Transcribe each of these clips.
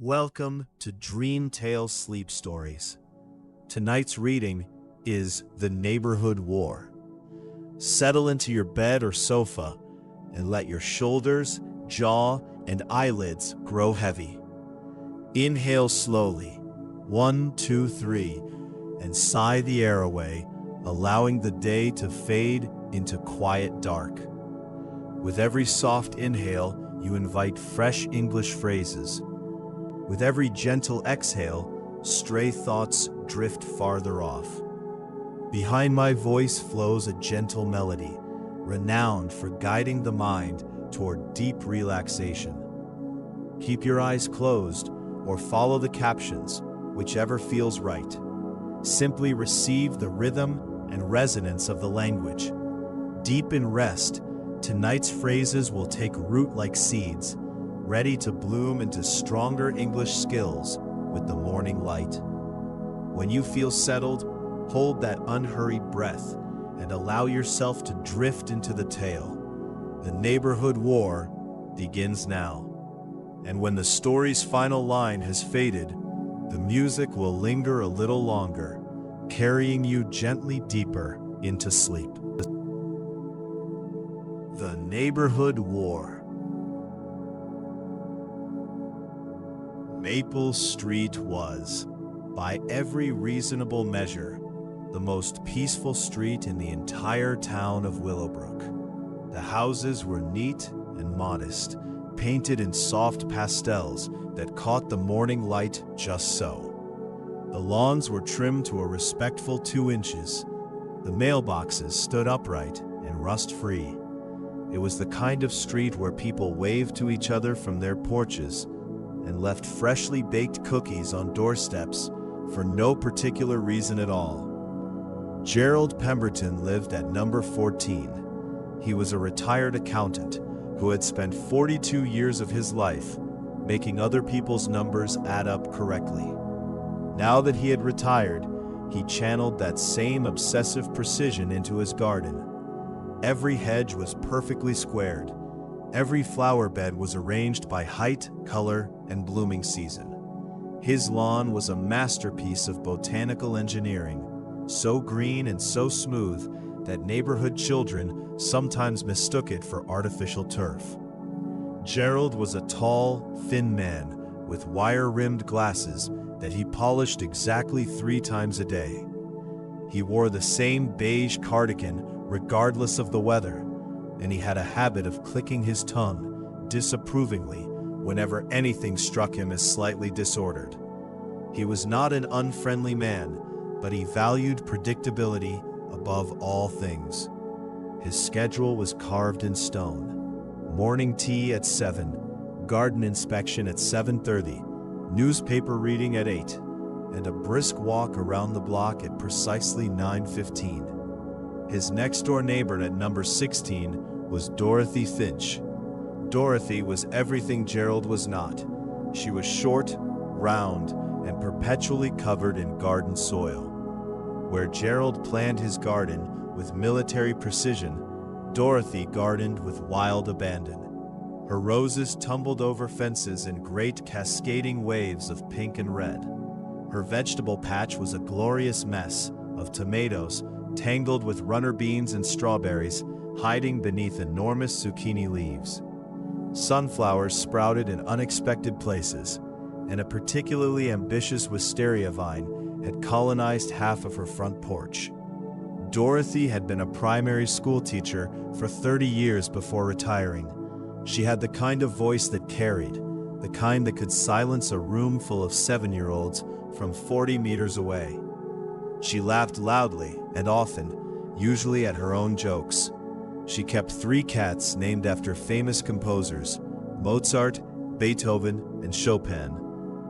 Welcome to Dream Tale Sleep Stories. Tonight's reading is The Neighborhood War. Settle into your bed or sofa and let your shoulders, jaw, and eyelids grow heavy. Inhale slowly, 1, 2, 3, and sigh the air away, allowing the day to fade into quiet dark. With every soft inhale, you invite fresh English phrases. With every gentle exhale, stray thoughts drift farther off. Behind my voice flows a gentle melody, renowned for guiding the mind toward deep relaxation. Keep your eyes closed or follow the captions, whichever feels right. Simply receive the rhythm and resonance of the language. Deep in rest, tonight's phrases will take root like seeds, ready to bloom into stronger English skills with the morning light. When you feel settled, hold that unhurried breath and allow yourself to drift into the tale. The neighborhood war begins now. And when the story's final line has faded, the music will linger a little longer, carrying you gently deeper into sleep. The Neighborhood War. Maple Street was, by every reasonable measure, the most peaceful street in the entire town of Willowbrook. The houses were neat and modest, painted in soft pastels that caught the morning light just so. The lawns were trimmed to a respectful 2 inches. The mailboxes stood upright and rust-free. It was the kind of street where people waved to each other from their porches and left freshly baked cookies on doorsteps for no particular reason at all. Gerald Pemberton lived at number 14. He was a retired accountant who had spent 42 years of his life making other people's numbers add up correctly. Now that he had retired, he channeled that same obsessive precision into his garden. Every hedge was perfectly squared. Every flower bed was arranged by height, color, and blooming season. His lawn was a masterpiece of botanical engineering, so green and so smooth that neighborhood children sometimes mistook it for artificial turf. Gerald was a tall, thin man with wire-rimmed glasses that he polished exactly 3 times a day. He wore the same beige cardigan regardless of the weather, and he had a habit of clicking his tongue disapprovingly whenever anything struck him as slightly disordered. He was not an unfriendly man, but he valued predictability above all things. His schedule was carved in stone. Morning tea at 7, garden inspection at 7:30, newspaper reading at 8, and a brisk walk around the block at precisely 9:15. His next-door neighbor at number 16 was Dorothy Finch. Dorothy was everything Gerald was not. She was short, round, and perpetually covered in garden soil. Where Gerald planned his garden with military precision, Dorothy gardened with wild abandon. Her roses tumbled over fences in great cascading waves of pink and red. Her vegetable patch was a glorious mess of tomatoes tangled with runner beans and strawberries hiding beneath enormous zucchini leaves. Sunflowers sprouted in unexpected places, and a particularly ambitious wisteria vine had colonized half of her front porch. Dorothy had been a primary school teacher for 30 years before retiring. She had the kind of voice that carried, the kind that could silence a room full of 7-year-olds from 40 meters away. She laughed loudly and often, usually at her own jokes. She kept 3 cats named after famous composers, Mozart, Beethoven, and Chopin,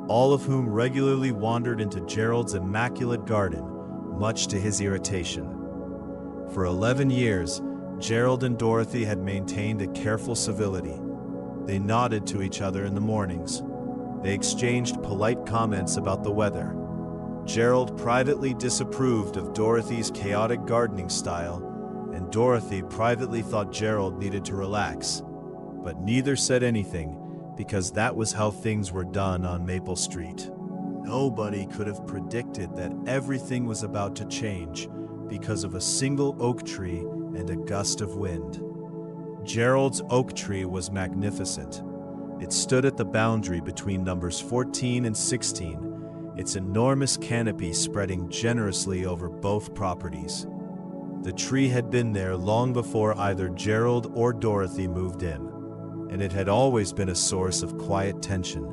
all of whom regularly wandered into Gerald's immaculate garden, much to his irritation. For 11 years, Gerald and Dorothy had maintained a careful civility. They nodded to each other in the mornings. They exchanged polite comments about the weather. Gerald privately disapproved of Dorothy's chaotic gardening style, and Dorothy privately thought Gerald needed to relax. But neither said anything because that was how things were done on Maple Street. Nobody could have predicted that everything was about to change because of a single oak tree and a gust of wind. Gerald's oak tree was magnificent. It stood at the boundary between numbers 14 and 16, its enormous canopy spreading generously over both properties. The tree had been there long before either Gerald or Dorothy moved in, and it had always been a source of quiet tension.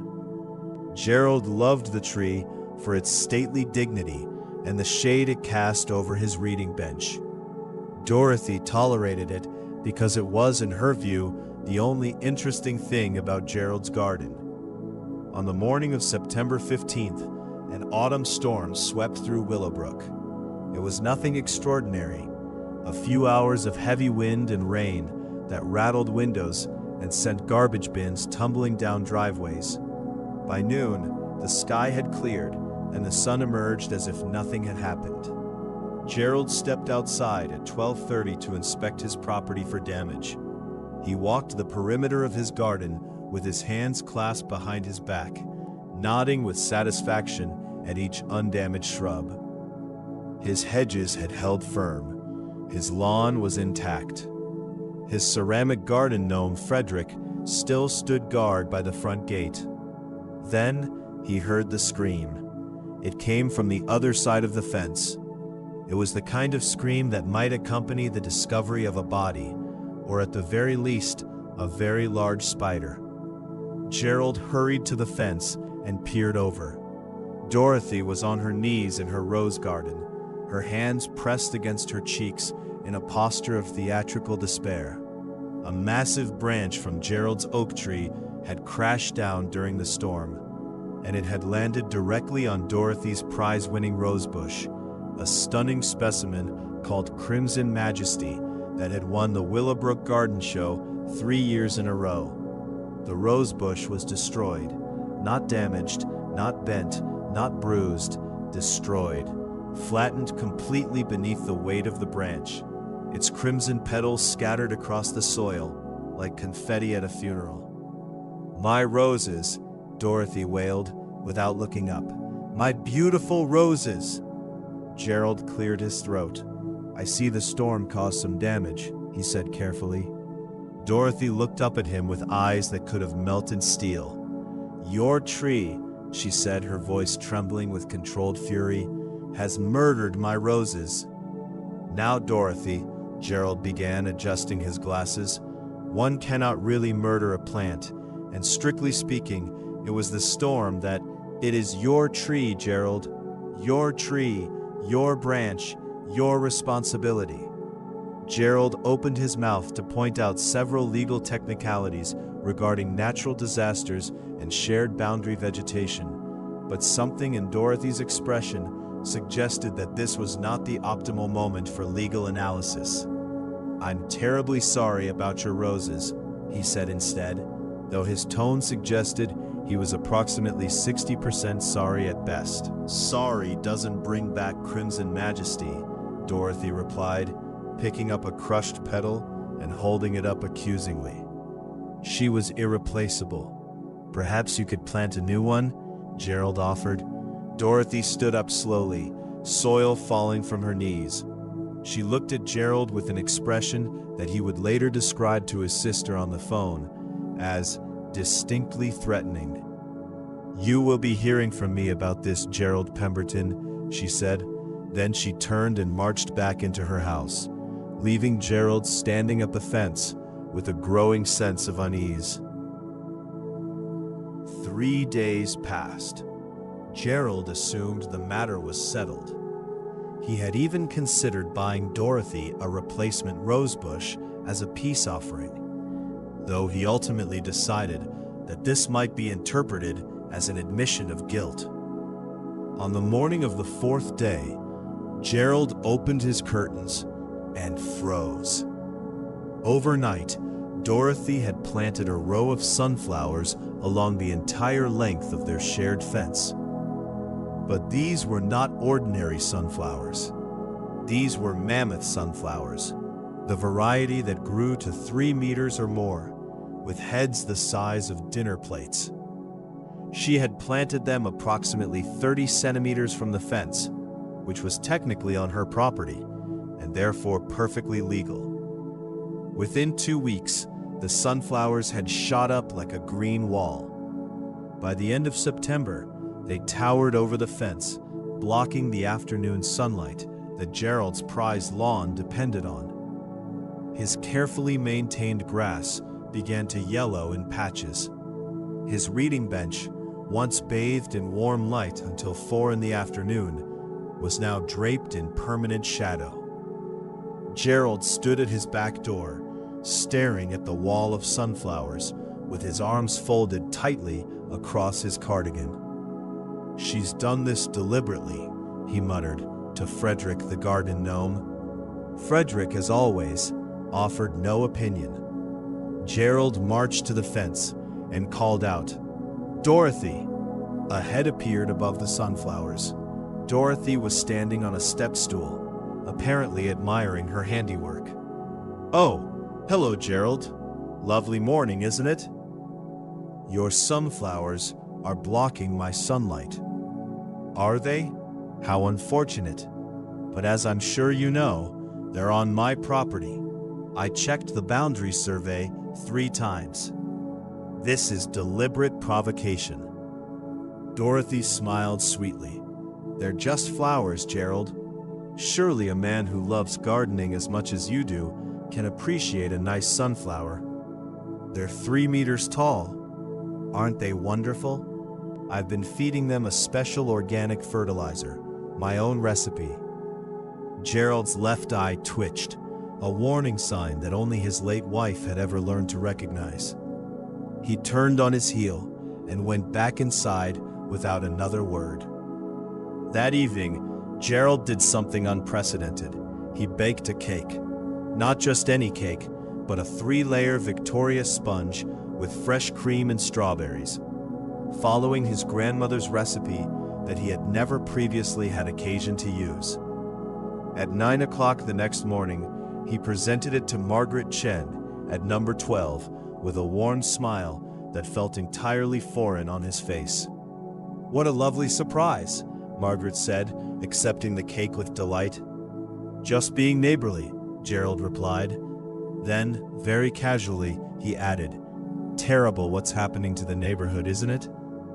Gerald loved the tree for its stately dignity and the shade it cast over his reading bench. Dorothy tolerated it because it was, in her view, the only interesting thing about Gerald's garden. On the morning of September 15th, an autumn storm swept through Willowbrook. It was nothing extraordinary. A few hours of heavy wind and rain that rattled windows and sent garbage bins tumbling down driveways. By noon, the sky had cleared and the sun emerged as if nothing had happened. Gerald stepped outside at 12:30 to inspect his property for damage. He walked the perimeter of his garden with his hands clasped behind his back, nodding with satisfaction at each undamaged shrub. His hedges had held firm. His lawn was intact. His ceramic garden gnome, Frederick, still stood guard by the front gate. Then he heard the scream. It came from the other side of the fence. It was the kind of scream that might accompany the discovery of a body, or at the very least, a very large spider. Gerald hurried to the fence and peered over. Dorothy was on her knees in her rose garden, her hands pressed against her cheeks in a posture of theatrical despair. A massive branch from Gerald's oak tree had crashed down during the storm, and it had landed directly on Dorothy's prize-winning rosebush, a stunning specimen called Crimson Majesty that had won the Willowbrook Garden Show 3 years in a row. The rosebush was destroyed, not damaged, not bent, not bruised, destroyed, flattened completely beneath the weight of the branch, its crimson petals scattered across the soil like confetti at a funeral. "My roses," Dorothy wailed without looking up. "My beautiful roses!" Gerald cleared his throat. "I see the storm caused some damage," he said carefully. Dorothy looked up at him with eyes that could have melted steel. "Your tree," she said, her voice trembling with controlled fury, "has murdered my roses." "Now, Dorothy," Gerald began, adjusting his glasses, "one cannot really murder a plant, and strictly speaking, it was the storm that— It is your tree, Gerald. Your tree, your branch, your responsibility." Gerald opened his mouth to point out several legal technicalities regarding natural disasters and shared boundary vegetation, but something in Dorothy's expression suggested that this was not the optimal moment for legal analysis. "I'm terribly sorry about your roses," he said instead, though his tone suggested he was approximately 60% sorry at best. "Sorry doesn't bring back Crimson Majesty," Dorothy replied, picking up a crushed petal and holding it up accusingly. "She was irreplaceable. Perhaps you could plant a new one?" Gerald offered. Dorothy stood up slowly, soil falling from her knees. She looked at Gerald with an expression that he would later describe to his sister on the phone as distinctly threatening. "You will be hearing from me about this, Gerald Pemberton," she said. Then she turned and marched back into her house, leaving Gerald standing at the fence with a growing sense of unease. 3 days passed. Gerald assumed the matter was settled. He had even considered buying Dorothy a replacement rosebush as a peace offering, though he ultimately decided that this might be interpreted as an admission of guilt. On the morning of the 4th day, Gerald opened his curtains and froze. Overnight, Dorothy had planted a row of sunflowers along the entire length of their shared fence. But these were not ordinary sunflowers. These were mammoth sunflowers, the variety that grew to 3 meters or more, with heads the size of dinner plates. She had planted them approximately 30 centimeters from the fence, which was technically on her property, and therefore perfectly legal. Within 2 weeks, the sunflowers had shot up like a green wall. By the end of September, they towered over the fence, blocking the afternoon sunlight that Gerald's prized lawn depended on. His carefully maintained grass began to yellow in patches. His reading bench, once bathed in warm light until 4 in the afternoon, was now draped in permanent shadow. Gerald stood at his back door, staring at the wall of sunflowers with his arms folded tightly across his cardigan. "She's done this deliberately," he muttered to Frederick the garden gnome. Frederick, as always, offered no opinion. Gerald marched to the fence and called out, "Dorothy!" A head appeared above the sunflowers. Dorothy was standing on a step stool, apparently admiring her handiwork. "Oh, hello, Gerald. Lovely morning, isn't it? Your sunflowers are blocking my sunlight." "Are they? How unfortunate. But as I'm sure you know, they're on my property. I checked the boundary survey 3 times. This is deliberate provocation." Dorothy smiled sweetly. "They're just flowers, Gerald. Surely a man who loves gardening as much as you do can appreciate a nice sunflower. They're 3 meters tall. Aren't they wonderful? I've been feeding them a special organic fertilizer, my own recipe." Gerald's left eye twitched, a warning sign that only his late wife had ever learned to recognize. He turned on his heel and went back inside without another word. That evening, Gerald did something unprecedented. He baked a cake. Not just any cake, but a 3-layer Victoria sponge with fresh cream and strawberries, following his grandmother's recipe that he had never previously had occasion to use. At 9 o'clock the next morning, he presented it to Margaret Chen at number 12 with a worn smile that felt entirely foreign on his face. "What a lovely surprise," Margaret said, accepting the cake with delight. "Just being neighborly," Gerald replied. Then, very casually, he added, "Terrible what's happening to the neighborhood, isn't it?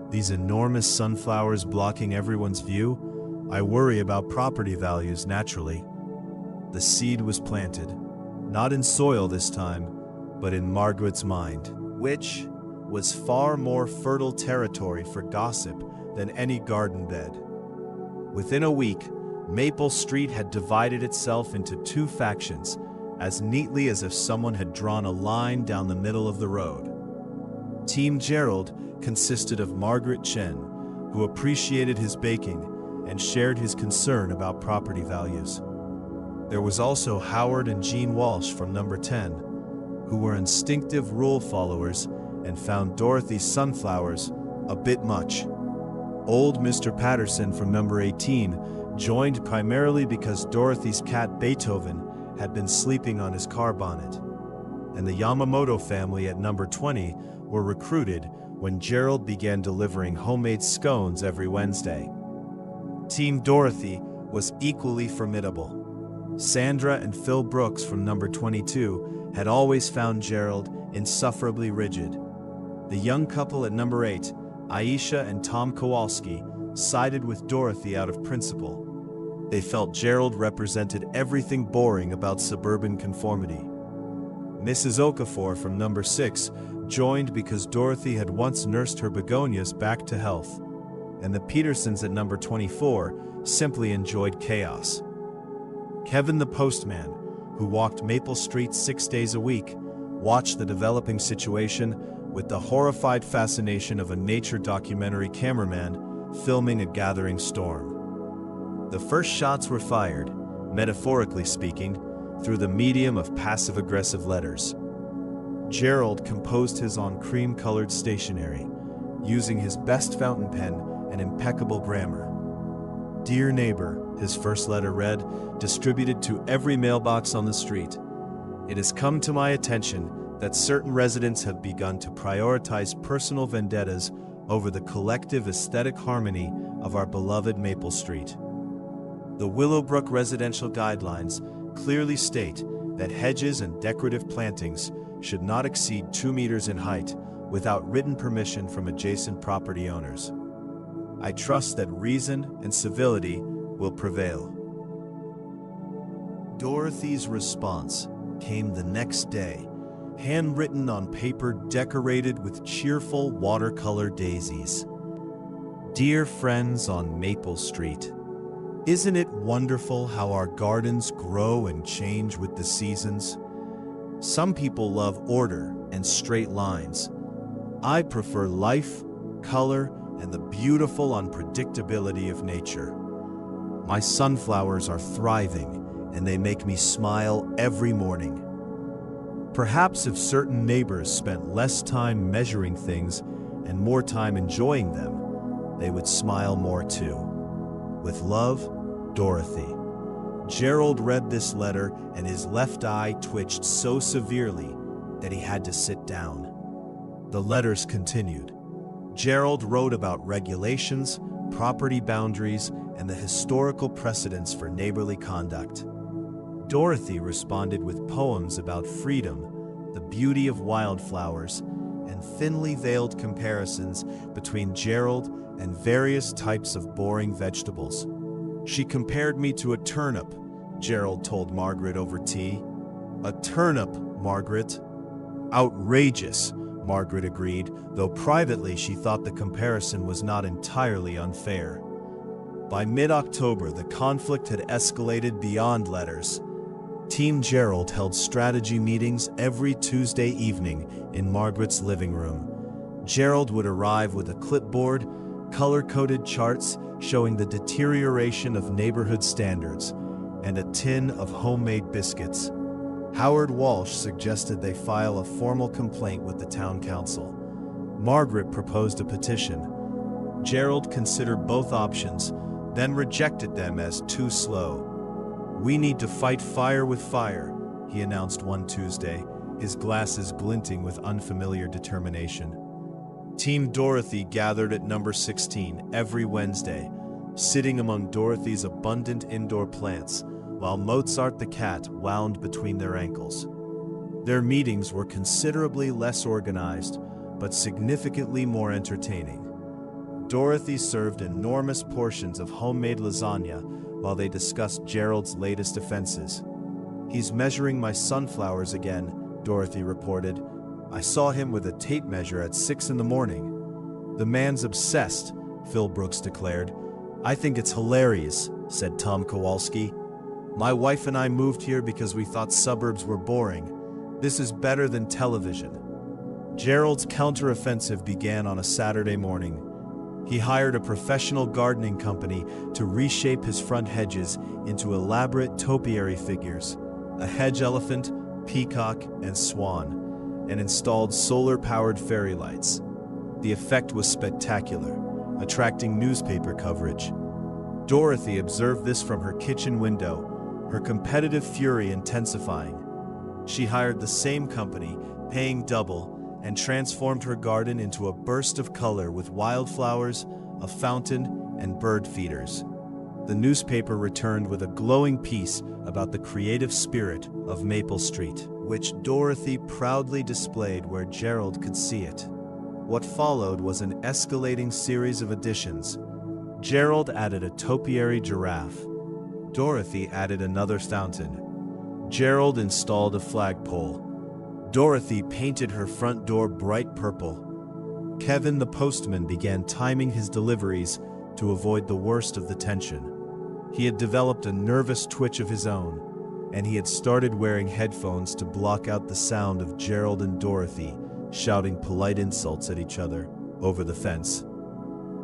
These enormous sunflowers blocking everyone's view. I worry about property values, naturally." The seed was planted, not in soil this time, but in Margaret's mind, which was far more fertile territory for gossip than any garden bed. Within a week, Maple Street had divided itself into 2 factions, as neatly as if someone had drawn a line down the middle of the road. Team Gerald consisted of Margaret Chen, who appreciated his baking and shared his concern about property values. There was also Howard and Jean Walsh from number 10, who were instinctive rule followers and found Dorothy's sunflowers a bit much. Old Mr. Patterson from number 18 joined primarily because Dorothy's cat Beethoven had been sleeping on his car bonnet. And the Yamamoto family at number 20 were recruited when Gerald began delivering homemade scones every Wednesday. Team Dorothy was equally formidable. Sandra and Phil Brooks from number 22 had always found Gerald insufferably rigid. The young couple at number 8, Aisha and Tom Kowalski, sided with Dorothy out of principle. They felt Gerald represented everything boring about suburban conformity. Mrs. Okafor from number 6 joined because Dorothy had once nursed her begonias back to health, and the Petersons at number 24 simply enjoyed chaos. Kevin the postman, who walked Maple Street 6 days a week, watched the developing situation with the horrified fascination of a nature documentary cameraman filming a gathering storm. The first shots were fired, metaphorically speaking, through the medium of passive-aggressive letters. Gerald composed his on cream-colored stationery, using his best fountain pen and impeccable grammar. "Dear neighbor," his first letter read, distributed to every mailbox on the street. "It has come to my attention that certain residents have begun to prioritize personal vendettas over the collective aesthetic harmony of our beloved Maple Street. The Willowbrook residential guidelines clearly state that hedges and decorative plantings should not exceed 2 meters in height without written permission from adjacent property owners. I trust that reason and civility will prevail. Dorothy's response came the next day, handwritten on paper decorated with cheerful watercolor daisies. Dear friends on Maple Street, isn't it wonderful how our gardens grow and change with the seasons? Some people love order and straight lines. I prefer life, color, and the beautiful unpredictability of nature. My sunflowers are thriving, and they make me smile every morning. Perhaps if certain neighbors spent less time measuring things and more time enjoying them, they would smile more too. With love, Dorothy. Gerald read this letter and his left eye twitched so severely that he had to sit down. The letters continued. Gerald wrote about regulations, property boundaries, and the historical precedents for neighborly conduct. Dorothy responded with poems about freedom, the beauty of wildflowers, and thinly veiled comparisons between Gerald and various types of boring vegetables. She compared me to a turnip, Gerald told Margaret over tea. A turnip, Margaret? Outrageous, Margaret agreed, though privately she thought the comparison was not entirely unfair. By mid-October, the conflict had escalated beyond letters. Team Gerald held strategy meetings every Tuesday evening in Margaret's living room. Gerald would arrive with a clipboard, color-coded charts showing the deterioration of neighborhood standards, and a tin of homemade biscuits. Howard Walsh suggested they file a formal complaint with the town council. Margaret proposed a petition. Gerald considered both options, then rejected them as too slow. "We need to fight fire with fire," he announced one Tuesday, his glasses glinting with unfamiliar determination. Team Dorothy gathered at number 16 every Wednesday, sitting among Dorothy's abundant indoor plants, while Mozart the cat wound between their ankles. Their meetings were considerably less organized, but significantly more entertaining. Dorothy served enormous portions of homemade lasagna while they discussed Gerald's latest offenses. "He's measuring my sunflowers again," Dorothy reported. "I saw him with a tape measure at 6 in the morning." "The man's obsessed," Phil Brooks declared. "I think it's hilarious," said Tom Kowalski. "My wife and I moved here because we thought suburbs were boring. This is better than television." Gerald's counteroffensive began on a Saturday morning. He hired a professional gardening company to reshape his front hedges into elaborate topiary figures, a hedge elephant, peacock, and swan, and installed solar-powered fairy lights. The effect was spectacular, attracting newspaper coverage. Dorothy observed this from her kitchen window, her competitive fury intensifying. She hired the same company, paying double, and transformed her garden into a burst of color with wildflowers, a fountain, and bird feeders. The newspaper returned with a glowing piece about the creative spirit of Maple Street, which Dorothy proudly displayed where Gerald could see it. What followed was an escalating series of additions. Gerald added a topiary giraffe. Dorothy added another fountain. Gerald installed a flagpole. Dorothy painted her front door bright purple. Kevin the postman began timing his deliveries to avoid the worst of the tension. He had developed a nervous twitch of his own, and he had started wearing headphones to block out the sound of Gerald and Dorothy shouting polite insults at each other over the fence.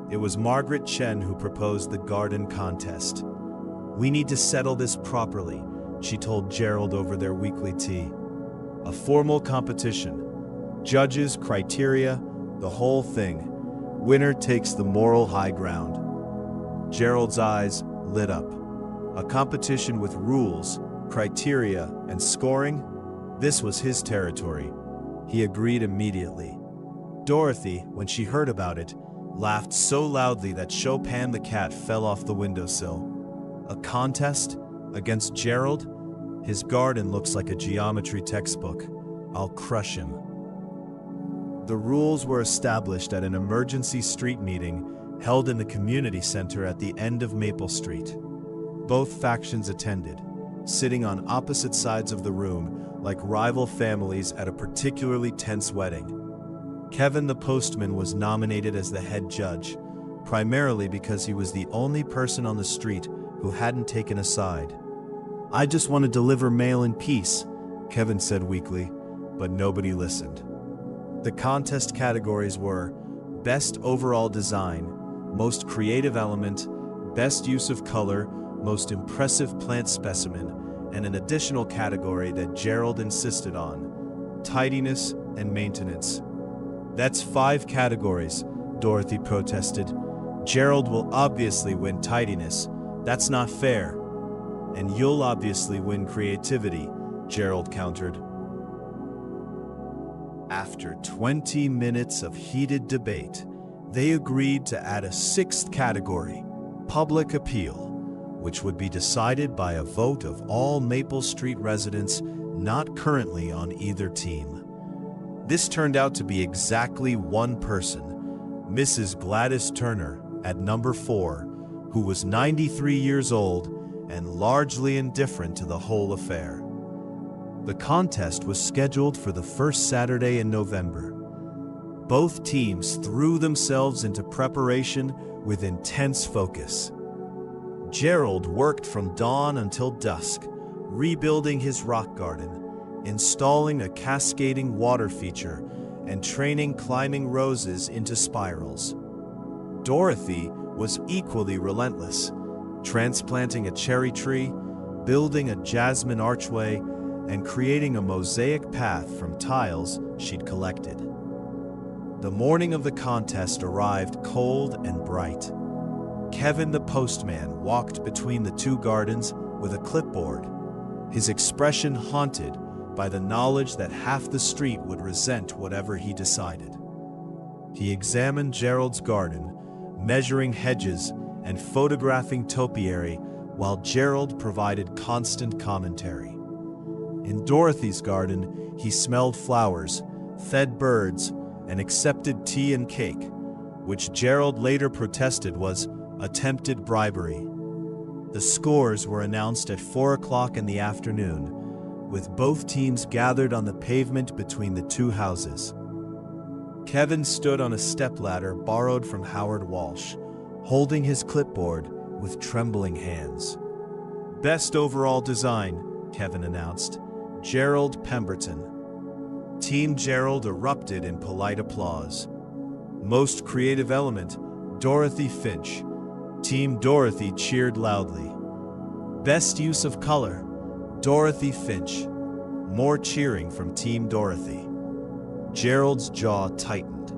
It was Margaret Chen who proposed the garden contest. "We need to settle this properly," she told Gerald over their weekly tea. "A formal competition. Judges, criteria, the whole thing. Winner takes the moral high ground." Gerald's eyes lit up. A competition with rules, criteria, and scoring? This was his territory. He agreed immediately. Dorothy, when she heard about it, laughed so loudly that Chopin the cat fell off the windowsill. A contest? Against Gerald? His garden looks like a geometry textbook. I'll crush him. The rules were established at an emergency street meeting held in the community center at the end of Maple Street. Both factions attended, sitting on opposite sides of the room like rival families at a particularly tense wedding. Kevin the postman was nominated as the head judge, primarily because he was the only person on the street who hadn't taken a side. "I just want to deliver mail in peace," Kevin said weakly, but nobody listened. The contest categories were Best Overall Design, Most Creative Element, Best Use of Color, Most Impressive Plant Specimen, and an additional category that Gerald insisted on, Tidiness and Maintenance. "That's 5 categories," Dorothy protested. "Gerald will obviously win tidiness. That's not fair. And you'll obviously win creativity," Gerald countered. After 20 minutes of heated debate, they agreed to add a 6th category, Public Appeal, which would be decided by a vote of all Maple Street residents not currently on either team. This turned out to be exactly one person, Mrs. Gladys Turner, at number 4, who was 93 years old and largely indifferent to the whole affair. The contest was scheduled for the first Saturday in November. Both teams threw themselves into preparation with intense focus. Gerald worked from dawn until dusk, rebuilding his rock garden, installing a cascading water feature, and training climbing roses into spirals. Dorothy was equally relentless, transplanting a cherry tree, building a jasmine archway, and creating a mosaic path from tiles she'd collected. The morning of the contest arrived cold and bright. Kevin the postman walked between the two gardens with a clipboard, his expression haunted by the knowledge that half the street would resent whatever he decided. He examined Gerald's garden, measuring hedges and photographing topiary while Gerald provided constant commentary. In Dorothy's garden, he smelled flowers, fed birds, and accepted tea and cake, which Gerald later protested was attempted bribery. The scores were announced at 4 o'clock in the afternoon, with both teams gathered on the pavement between the two houses. Kevin stood on a stepladder borrowed from Howard Walsh, holding his clipboard with trembling hands. "Best Overall Design," Kevin announced, "Gerald Pemberton." Team Gerald erupted in polite applause. "Most Creative Element, Dorothy Finch." Team Dorothy cheered loudly. "Best Use of Color, Dorothy Finch." More cheering from Team Dorothy. Gerald's jaw tightened.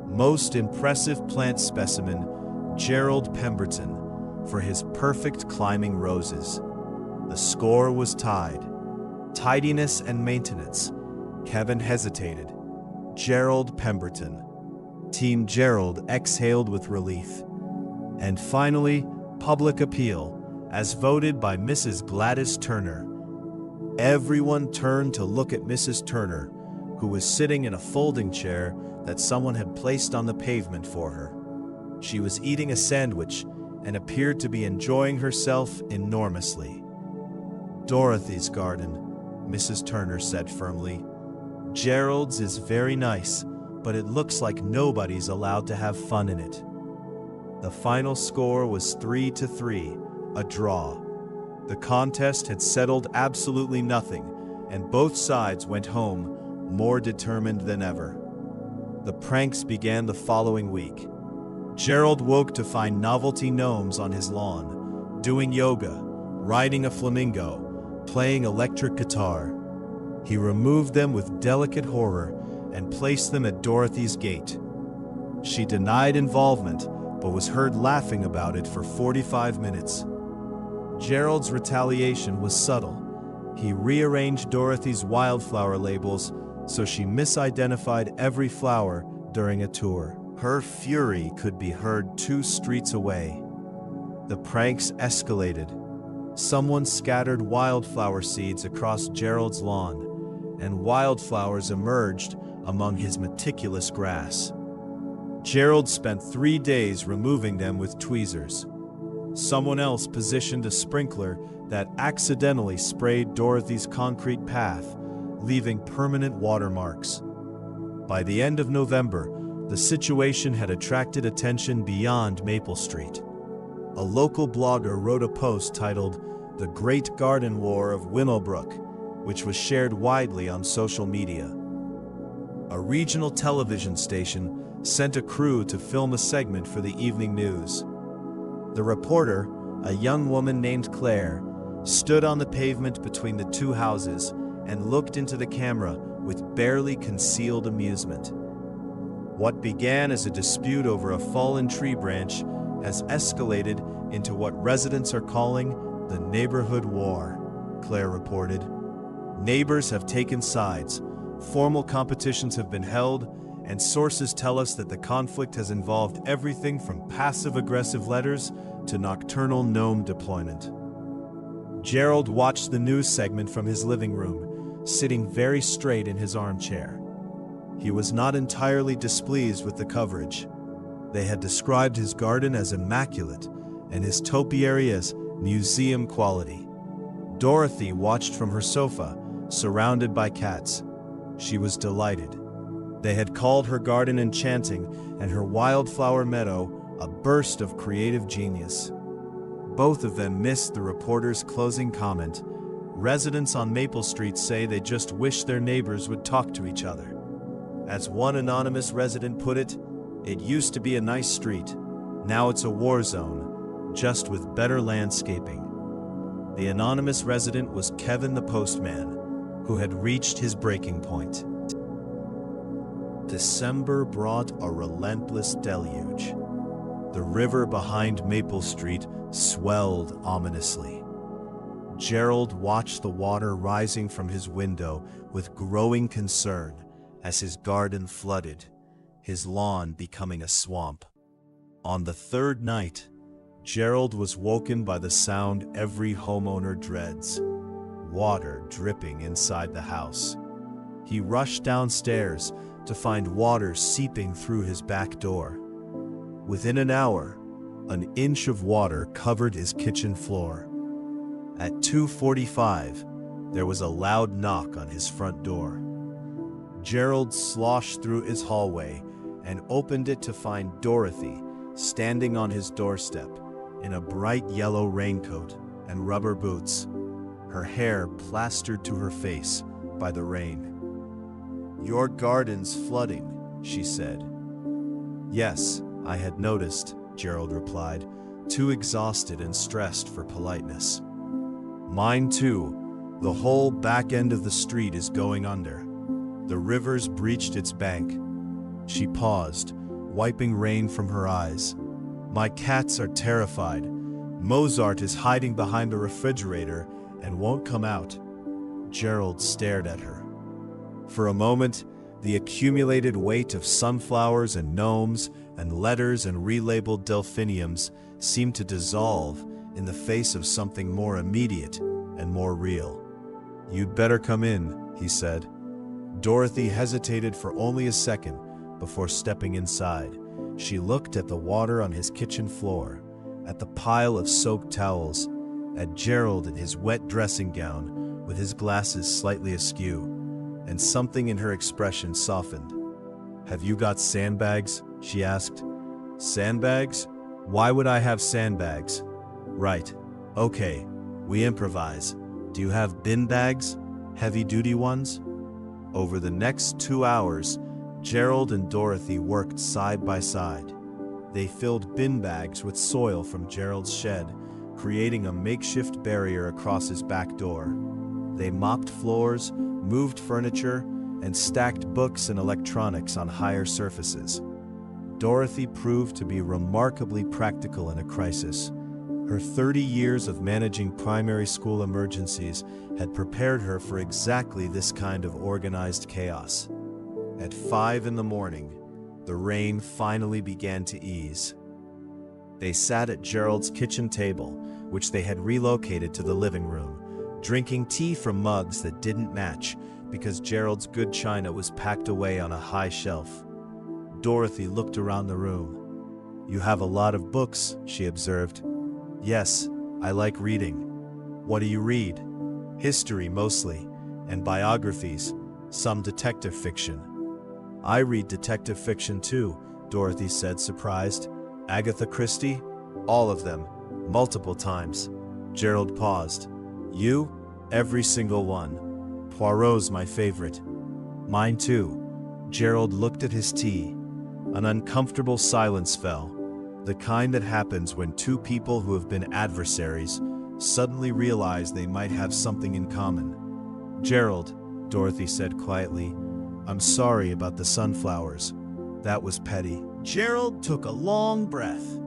"Most Impressive Plant Specimen, Gerald Pemberton, for his perfect climbing roses." The score was tied. Tidiness and Maintenance. Kevin hesitated. Gerald Pemberton. Team Gerald exhaled with relief. And finally, Public Appeal, as voted by Mrs. Gladys Turner. Everyone turned to look at Mrs. Turner, who was sitting in a folding chair that someone had placed on the pavement for her. She was eating a sandwich and appeared to be enjoying herself enormously. "Dorothy's garden," Mrs. Turner said firmly. "Gerald's is very nice, but it looks like nobody's allowed to have fun in it." The final score was 3-3, a draw. The contest had settled absolutely nothing, and both sides went home more determined than ever. The pranks began the following week. Gerald woke to find novelty gnomes on his lawn, doing yoga, riding a flamingo, playing electric guitar. He removed them with delicate horror and placed them at Dorothy's gate. She denied involvement, but was heard laughing about it for 45 minutes. Gerald's retaliation was subtle. He rearranged Dorothy's wildflower labels so she misidentified every flower during a tour. Her fury could be heard 2 streets away. The pranks escalated. Someone scattered wildflower seeds across Gerald's lawn, and wildflowers emerged among his meticulous grass. Gerald spent 3 days removing them with tweezers. Someone else positioned a sprinkler that accidentally sprayed Dorothy's concrete path, leaving permanent watermarks. By the end of November, the situation had attracted attention beyond Maple Street. A local blogger wrote a post titled "The Great Garden War of Willowbrook," which was shared widely on social media. A regional television station sent a crew to film a segment for the evening news. The reporter, a young woman named Claire, stood on the pavement between the 2 houses and looked into the camera with barely concealed amusement. What began as a dispute over a fallen tree branch has escalated into what residents are calling the neighborhood war, Claire reported. Neighbors have taken sides, formal competitions have been held, and sources tell us that the conflict has involved everything from passive-aggressive letters to nocturnal gnome deployment. Gerald watched the news segment from his living room, sitting very straight in his armchair. He was not entirely displeased with the coverage. They had described his garden as immaculate and his topiary as museum quality. Dorothy watched from her sofa, surrounded by cats. She was delighted. They had called her garden enchanting and her wildflower meadow a burst of creative genius. Both of them missed the reporter's closing comment. Residents on Maple Street say they just wish their neighbors would talk to each other. As one anonymous resident put it, "It used to be a nice street. Now it's a war zone, just with better landscaping." The anonymous resident was Kevin the postman, who had reached his breaking point. December brought a relentless deluge. The river behind Maple Street swelled ominously. Gerald watched the water rising from his window with growing concern as his garden flooded, his lawn becoming a swamp. On the 3rd night, Gerald was woken by the sound every homeowner dreads: water dripping inside the house. He rushed downstairs to find water seeping through his back door. Within an hour, an inch of water covered his kitchen floor. At 2:45, there was a loud knock on his front door. Gerald sloshed through his hallway and opened it to find Dorothy standing on his doorstep in a bright yellow raincoat and rubber boots, her hair plastered to her face by the rain. "Your garden's flooding," she said. "Yes, I had noticed," Gerald replied, too exhausted and stressed for politeness. "Mine too. The whole back end of the street is going under. The river's breached its bank." She paused, wiping rain from her eyes. "My cats are terrified. Mozart is hiding behind the refrigerator and won't come out." Gerald stared at her. For a moment, the accumulated weight of sunflowers and gnomes and letters and relabeled delphiniums seemed to dissolve in the face of something more immediate and more real. "You'd better come in," he said. Dorothy hesitated for only a second before stepping inside. She looked at the water on his kitchen floor, at the pile of soaked towels, at Gerald in his wet dressing gown with his glasses slightly askew, and something in her expression softened. "Have you got sandbags?" she asked. "Sandbags? Why would I have sandbags?" "Right. Okay, we improvise. Do you have bin bags? Heavy-duty ones?" Over the next 2 hours, Gerald and Dorothy worked side by side. They filled bin bags with soil from Gerald's shed, creating a makeshift barrier across his back door. They mopped floors, moved furniture, and stacked books and electronics on higher surfaces. Dorothy proved to be remarkably practical in a crisis. Her 30 years of managing primary school emergencies had prepared her for exactly this kind of organized chaos. At 5 in the morning, the rain finally began to ease. They sat at Gerald's kitchen table, which they had relocated to the living room, drinking tea from mugs that didn't match because Gerald's good china was packed away on a high shelf. Dorothy looked around the room. "You have a lot of books," she observed. "Yes, I like reading." "What do you read?" "History mostly, and biographies, some detective fiction." "I read detective fiction too," Dorothy said, surprised. "Agatha Christie?" "All of them, multiple times." Gerald paused. "You?" "Every single one. Poirot's my favorite." "Mine too." Gerald looked at his tea. An uncomfortable silence fell, the kind that happens when two people who have been adversaries suddenly realize they might have something in common. "Gerald," Dorothy said quietly, "I'm sorry about the sunflowers. That was petty." Gerald took a long breath.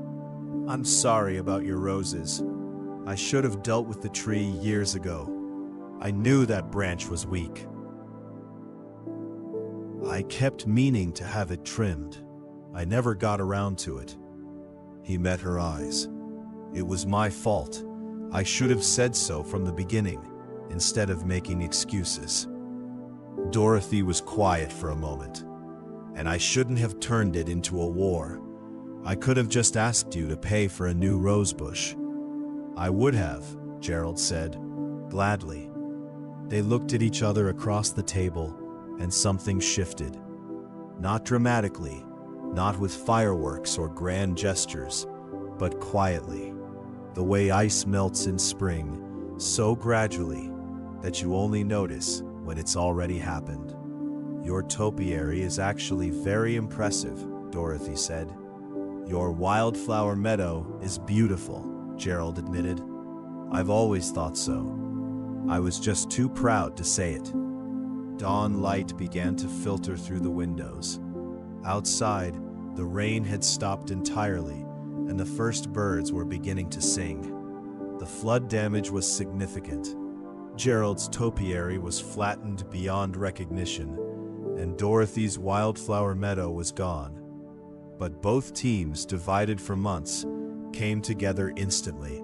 "I'm sorry about your roses. I should have dealt with the tree years ago. I knew that branch was weak. I kept meaning to have it trimmed. I never got around to it." He met her eyes. "It was my fault. I should have said so from the beginning, instead of making excuses." Dorothy was quiet for a moment. "And I shouldn't have turned it into a war. I could have just asked you to pay for a new rosebush." "I would have," Gerald said, "gladly." They looked at each other across the table, and something shifted. Not dramatically, not with fireworks or grand gestures, but quietly, the way ice melts in spring, so gradually that you only notice when it's already happened. "Your topiary is actually very impressive," Dorothy said. "Your wildflower meadow is beautiful," Gerald admitted. "I've always thought so. I was just too proud to say it." Dawn light began to filter through the windows. Outside, the rain had stopped entirely, and the first birds were beginning to sing. The flood damage was significant. Gerald's topiary was flattened beyond recognition, and Dorothy's wildflower meadow was gone. But both teams, divided for months, came together instantly.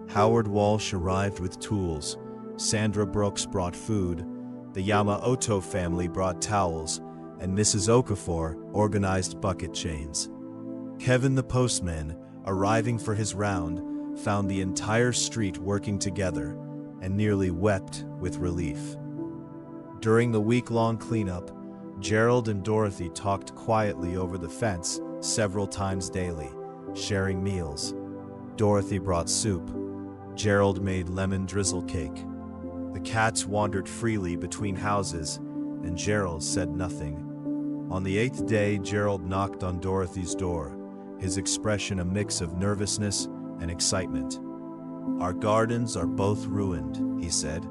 Howard Walsh arrived with tools, Sandra Brooks brought food, the Yamamoto family brought towels, and Mrs. Okafor organized bucket chains. Kevin the postman, arriving for his round, found the entire street working together and nearly wept with relief. During the week-long cleanup, Gerald and Dorothy talked quietly over the fence several times daily, sharing meals. Dorothy brought soup. Gerald made lemon drizzle cake. The cats wandered freely between houses, and Gerald said nothing. On the 8th day, Gerald knocked on Dorothy's door, his expression a mix of nervousness and excitement. "Our gardens are both ruined," he said.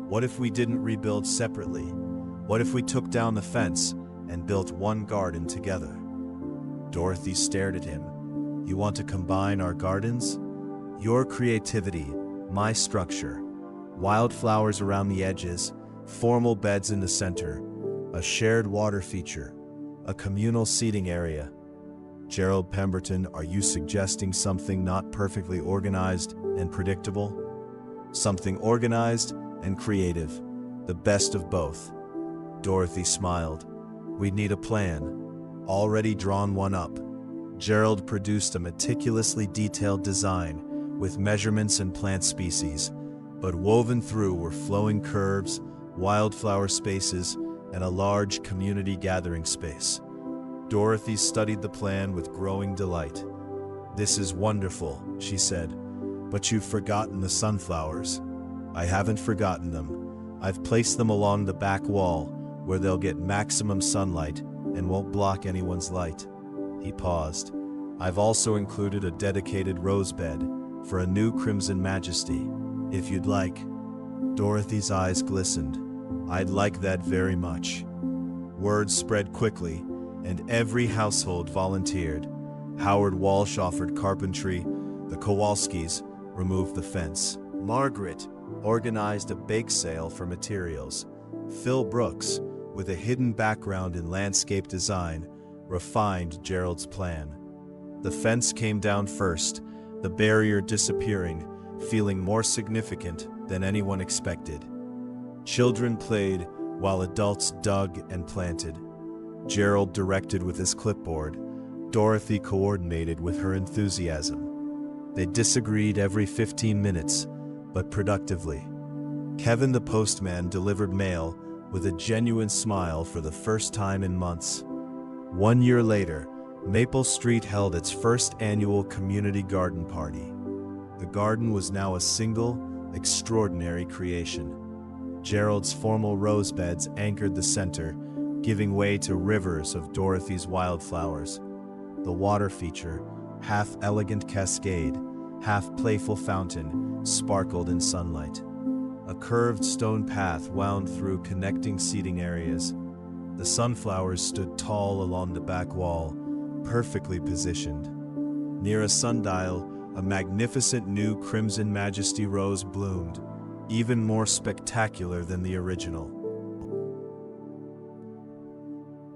"What if we didn't rebuild separately? What if we took down the fence and built one garden together?" Dorothy stared at him. "You want to combine our gardens? Your creativity, my structure. Wildflowers around the edges, formal beds in the center, a shared water feature, a communal seating area." "Gerald Pemberton, are you suggesting something not perfectly organized and predictable?" "Something organized and creative, the best of both." Dorothy smiled. "We'd need a plan. Already drawn one up." Gerald produced a meticulously detailed design with measurements and plant species, but woven through were flowing curves, wildflower spaces, and a large community gathering space. Dorothy studied the plan with growing delight. "This is wonderful," she said, "but you've forgotten the sunflowers." "I haven't forgotten them. I've placed them along the back wall, where they'll get maximum sunlight and won't block anyone's light." He paused. "I've also included a dedicated rose bed for a new Crimson Majesty, if you'd like." Dorothy's eyes glistened. "I'd like that very much." Word spread quickly, and every household volunteered. Howard Walsh offered carpentry, the Kowalskis remove the fence. Margaret organized a bake sale for materials. Phil Brooks, with a hidden background in landscape design, refined Gerald's plan. The fence came down first, the barrier disappearing, feeling more significant than anyone expected. Children played while adults dug and planted. Gerald directed with his clipboard. Dorothy coordinated with her enthusiasm. They disagreed every 15 minutes, but productively. Kevin the postman delivered mail with a genuine smile for the first time in months. 1 year later, Maple Street held its first annual community garden party. The garden was now a single, extraordinary creation. Gerald's formal rose beds anchored the center, giving way to rivers of Dorothy's wildflowers. The water feature, half elegant cascade, half playful fountain, sparkled in sunlight. A curved stone path wound through connecting seating areas. The sunflowers stood tall along the back wall, perfectly positioned. Near a sundial, a magnificent new Crimson Majesty rose bloomed, even more spectacular than the original.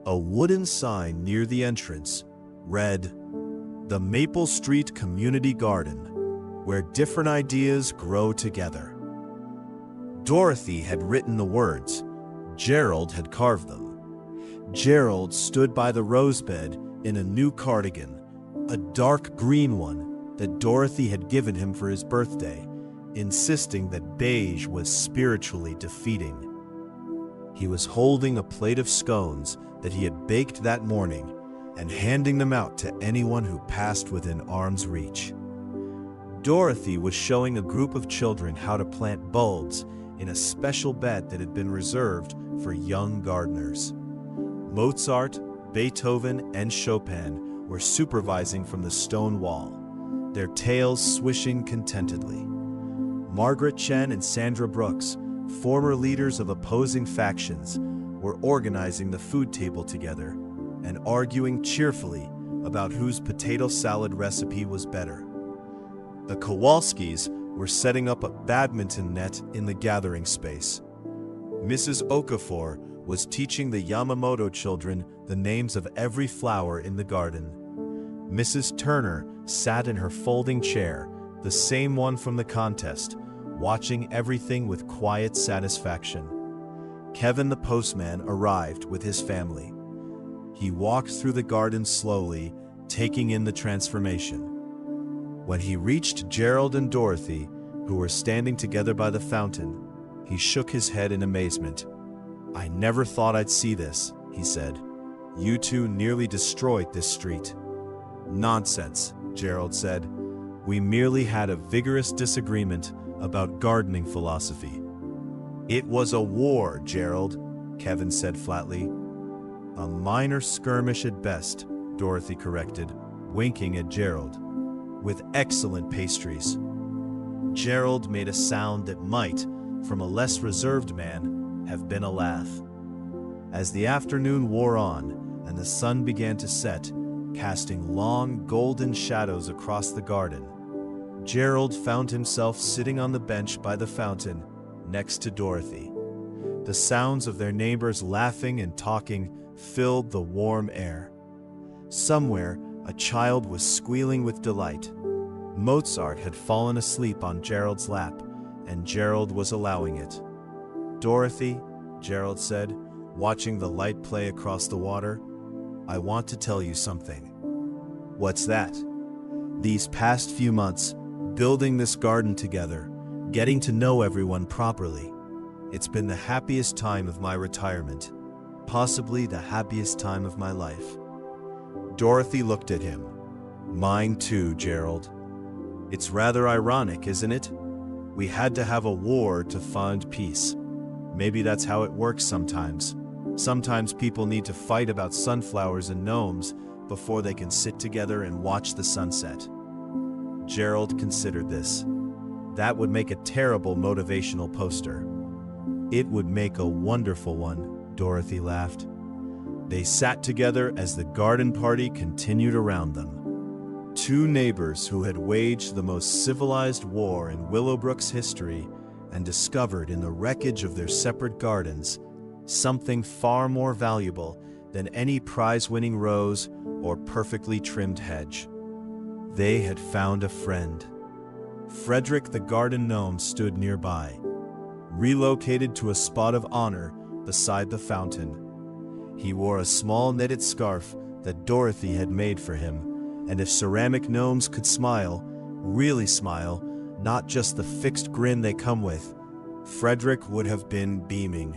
A wooden sign near the entrance read, "The Maple Street Community Garden, where different ideas grow together." Dorothy had written the words. Gerald had carved them. Gerald stood by the rosebed in a new cardigan, a dark green one that Dorothy had given him for his birthday, insisting that beige was spiritually defeating. He was holding a plate of scones that he had baked that morning and handing them out to anyone who passed within arm's reach. Dorothy was showing a group of children how to plant bulbs in a special bed that had been reserved for young gardeners. Mozart, Beethoven, and Chopin were supervising from the stone wall, their tails swishing contentedly. Margaret Chen and Sandra Brooks, former leaders of opposing factions, were organizing the food table together and arguing cheerfully about whose potato salad recipe was better. The Kowalskis were setting up a badminton net in the gathering space. Mrs. Okafor was teaching the Yamamoto children the names of every flower in the garden. Mrs. Turner sat in her folding chair, the same one from the contest, watching everything with quiet satisfaction. Kevin the postman arrived with his family. He walked through the garden slowly, taking in the transformation. When he reached Gerald and Dorothy, who were standing together by the fountain, he shook his head in amazement. "I never thought I'd see this," he said. "You two nearly destroyed this street." "Nonsense," Gerald said. "We merely had a vigorous disagreement about gardening philosophy." "It was a war, Gerald," Kevin said flatly. "A minor skirmish at best," Dorothy corrected, winking at Gerald. "With excellent pastries." Gerald made a sound that might, from a less reserved man, have been a laugh. As the afternoon wore on and the sun began to set, casting long golden shadows across the garden, Gerald found himself sitting on the bench by the fountain next to Dorothy. The sounds of their neighbors laughing and talking filled the warm air. Somewhere, a child was squealing with delight. Mozart had fallen asleep on Gerald's lap, and Gerald was allowing it. "Dorothy," Gerald said, watching the light play across the water, "I want to tell you something." "What's that?" "These past few months, building this garden together, getting to know everyone properly, it's been the happiest time of my retirement, possibly the happiest time of my life." Dorothy looked at him. "Mine too, Gerald." "It's rather ironic, isn't it? We had to have a war to find peace. Maybe that's how it works sometimes. Sometimes people need to fight about sunflowers and gnomes before they can sit together and watch the sunset." Gerald considered this. That would make a terrible motivational poster. "It would make a wonderful one," Dorothy laughed. They sat together as the garden party continued around them. Two neighbors who had waged the most civilized war in Willowbrook's history and discovered in the wreckage of their separate gardens something far more valuable than any prize-winning rose or perfectly trimmed hedge. They had found a friend. Frederick the garden gnome stood nearby, relocated to a spot of honor beside the fountain. He wore a small knitted scarf that Dorothy had made for him, and if ceramic gnomes could smile, really smile, not just the fixed grin they come with, Frederick would have been beaming.